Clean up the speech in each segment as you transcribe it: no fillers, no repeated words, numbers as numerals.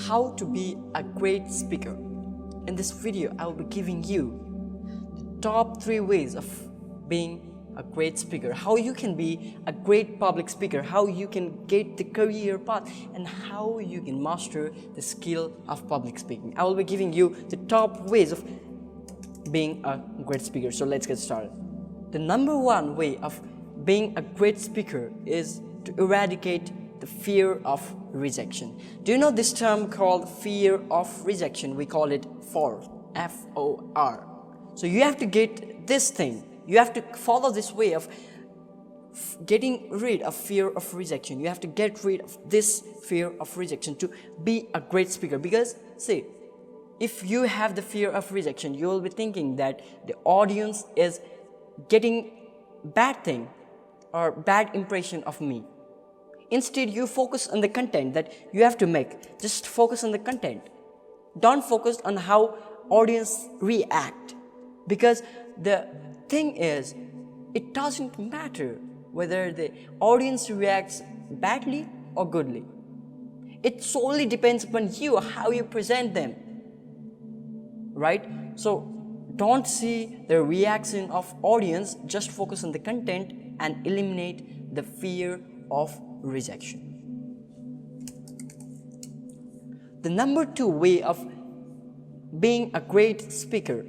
How to be a great speaker. In this video, I will be giving you the top 3 ways of being a great speaker, how you can be a great public speaker, how you can get the career path, and how you can master the skill of public speaking. I will be giving you the top ways of being a great speaker. So let's get started. The number 1 way of being a great speaker is to eradicate the fear of rejection. Do you know this term called fear of rejection? We call it FOR, F-O-R. So you have to get this thing. You have to follow this way of getting rid of fear of rejection. You have to get rid of this fear of rejection to be a great speaker. Because, see, if you have the fear of rejection, you will be thinking that the audience is getting bad thing or bad impression of me. Instead, you focus on the content that you have to make. Just focus on the content. Don't focus on how audience react. Because the thing is, it doesn't matter whether the audience reacts badly or goodly. It solely depends upon you, how you present them. Right? So don't see the reaction of audience, just focus on the content and eliminate the fear of rejection. The number 2 way of being a great speaker,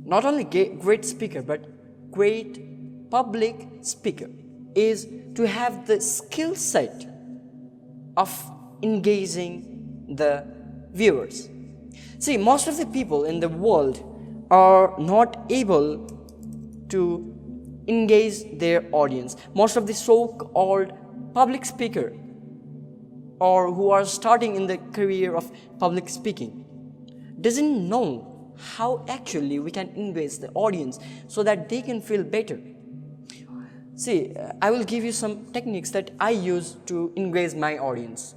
not only great speaker but great public speaker, is to have the skill set of engaging the viewers. See, most of the people in the world are not able to engage their audience. Most of the so-called public speaker or who are starting in the career of public speaking doesn't know how actually we can engage the audience so that they can feel better. See, I will give you some techniques that I use to engage my audience.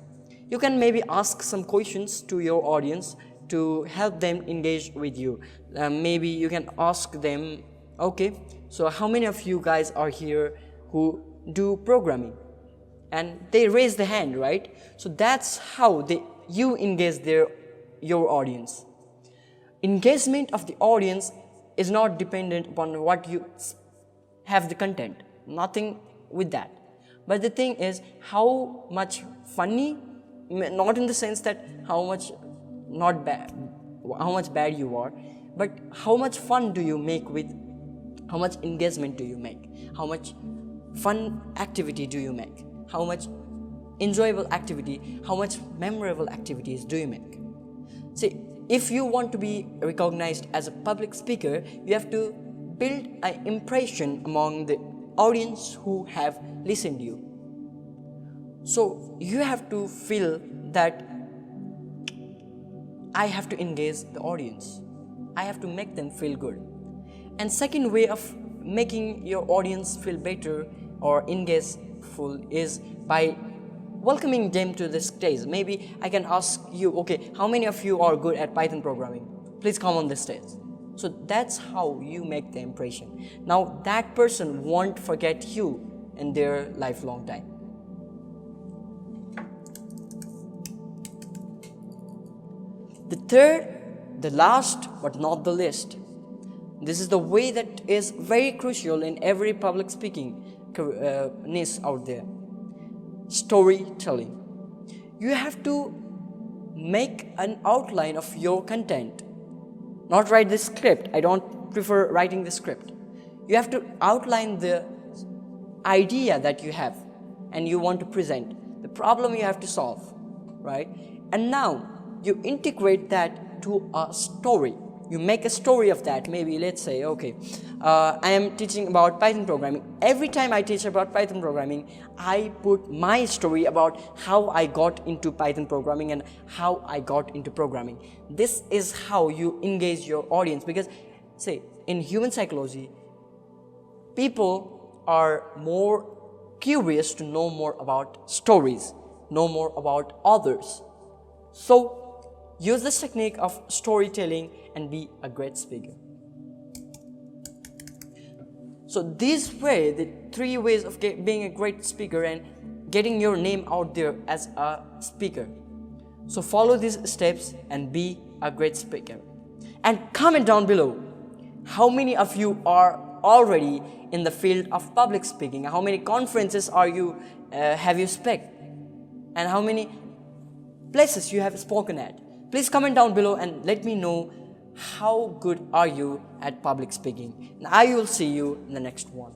You can maybe ask some questions to your audience to help them engage with you. Maybe you can ask them, okay, so how many of you guys are here who do programming? And they raise the hand, right? So that's how you engage your audience. Engagement of the audience is not dependent upon what you have the content. Nothing with that. But the thing is how much funny, not in the sense that how much bad you are, but how much fun do you make with, how much engagement do you make, how much fun activity do you make, how much enjoyable activity, how much memorable activities do you make. See, if you want to be recognized as a public speaker, you have to build an impression among the audience who have listened to you. So you have to feel that I have to engage the audience. I have to make them feel good. And second way of making your audience feel better or engageful is by welcoming them to the stage. Maybe I can ask you, okay, how many of you are good at Python programming? Please come on the stage. So that's how you make the impression. Now that person won't forget you in their lifelong time. The third, the last but not the least, this is the way that is very crucial in every public speaking niche out there. Storytelling. You have to make an outline of your content. Not write the script. I don't prefer writing the script. You have to outline the idea that you have and you want to present, the problem you have to solve, right? And now you integrate that to a story. You make a story of that. Maybe let's say, okay, I am teaching about Python programming. Every time I teach about Python programming, I put my story about how I got into Python programming and how I got into programming. This is how you engage your audience, because say in human psychology, people are more curious to know more about stories, know more about others. So use this technique of storytelling and be a great speaker. So these were the 3 ways of being a great speaker, and getting your name out there as a speaker. So follow these steps and be a great speaker. And comment down below how many of you are already in the field of public speaking. How many conferences have you spoken, and how many places you have spoken at. Please comment down below and let me know how good are you at public speaking. And I will see you in the next one.